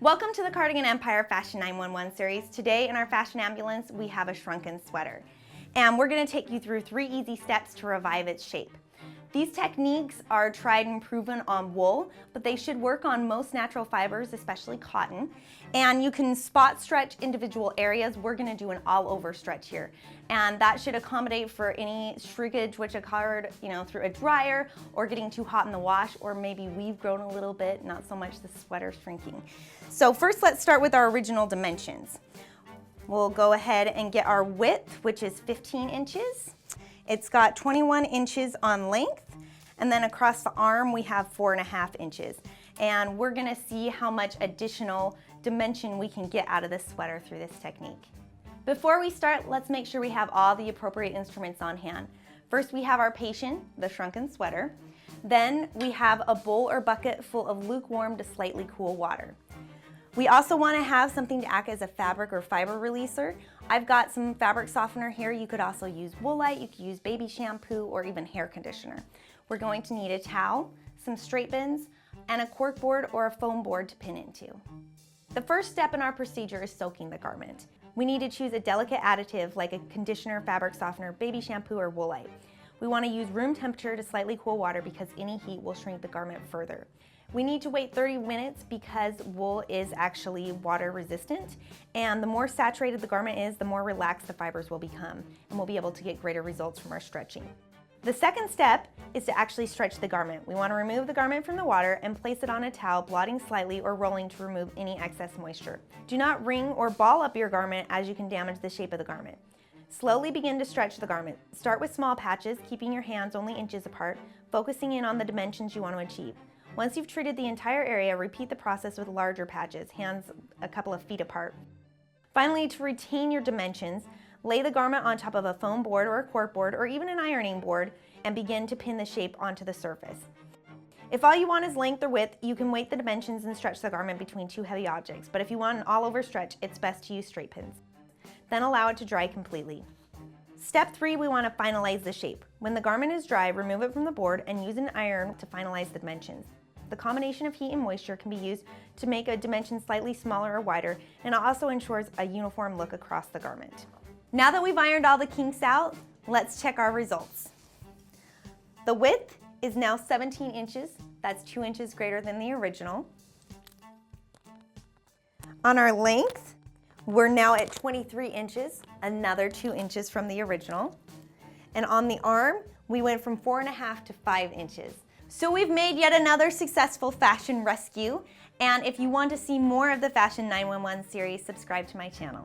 Welcome to the Cardigan Empire Fashion 911 series. Today in our fashion ambulance, we have a shrunken sweater. And we're gonna take you through 3 easy steps to revive its shape. These techniques are tried and proven on wool, but they should work on most natural fibers, especially cotton. And you can spot stretch individual areas. We're gonna do an all over stretch here. And that should accommodate for any shrinkage which occurred, through a dryer or getting too hot in the wash, or maybe we've grown a little bit, not so much the sweater shrinking. So first let's start with our original dimensions. We'll go ahead and get our width, which is 15 inches. It's got 21 inches on length, and then across the arm we have 4.5 inches. And we're gonna see how much additional dimension we can get out of this sweater through this technique. Before we start, let's make sure we have all the appropriate instruments on hand. First, we have our patient, the shrunken sweater. Then we have a bowl or bucket full of lukewarm to slightly cool water. We also want to have something to act as a fabric or fiber releaser. I've got some fabric softener here. You could also use Woolite, you could use baby shampoo, or even hair conditioner. We're going to need a towel, some straight bins, and a cork board or a foam board to pin into. The first step in our procedure is soaking the garment. We need to choose a delicate additive like a conditioner, fabric softener, baby shampoo, or Woolite. We want to use room temperature to slightly cool water because any heat will shrink the garment further. We need to wait 30 minutes because wool is actually water resistant, and the more saturated the garment is, the more relaxed the fibers will become, and we'll be able to get greater results from our stretching. The second step is to actually stretch the garment. We want to remove the garment from the water and place it on a towel, blotting slightly or rolling to remove any excess moisture. Do not wring or ball up your garment as you can damage the shape of the garment. Slowly begin to stretch the garment. Start with small patches, keeping your hands only inches apart, focusing in on the dimensions you want to achieve. Once you've treated the entire area, repeat the process with larger patches, hands a couple of feet apart. Finally, to retain your dimensions, lay the garment on top of a foam board or a cork board or even an ironing board and begin to pin the shape onto the surface. If all you want is length or width, you can weight the dimensions and stretch the garment between 2 heavy objects, but if you want an all-over stretch, it's best to use straight pins. Then allow it to dry completely. Step 3, we want to finalize the shape. When the garment is dry, remove it from the board and use an iron to finalize the dimensions. The combination of heat and moisture can be used to make a dimension slightly smaller or wider, and it also ensures a uniform look across the garment. Now that we've ironed all the kinks out, let's check our results. The width is now 17 inches. That's 2 inches greater than the original. On our length, we're now at 23 inches, another 2 inches from the original. And on the arm, we went from 4.5 to 5 inches. So we've made yet another successful fashion rescue. And if you want to see more of the Fashion 911 series, subscribe to my channel.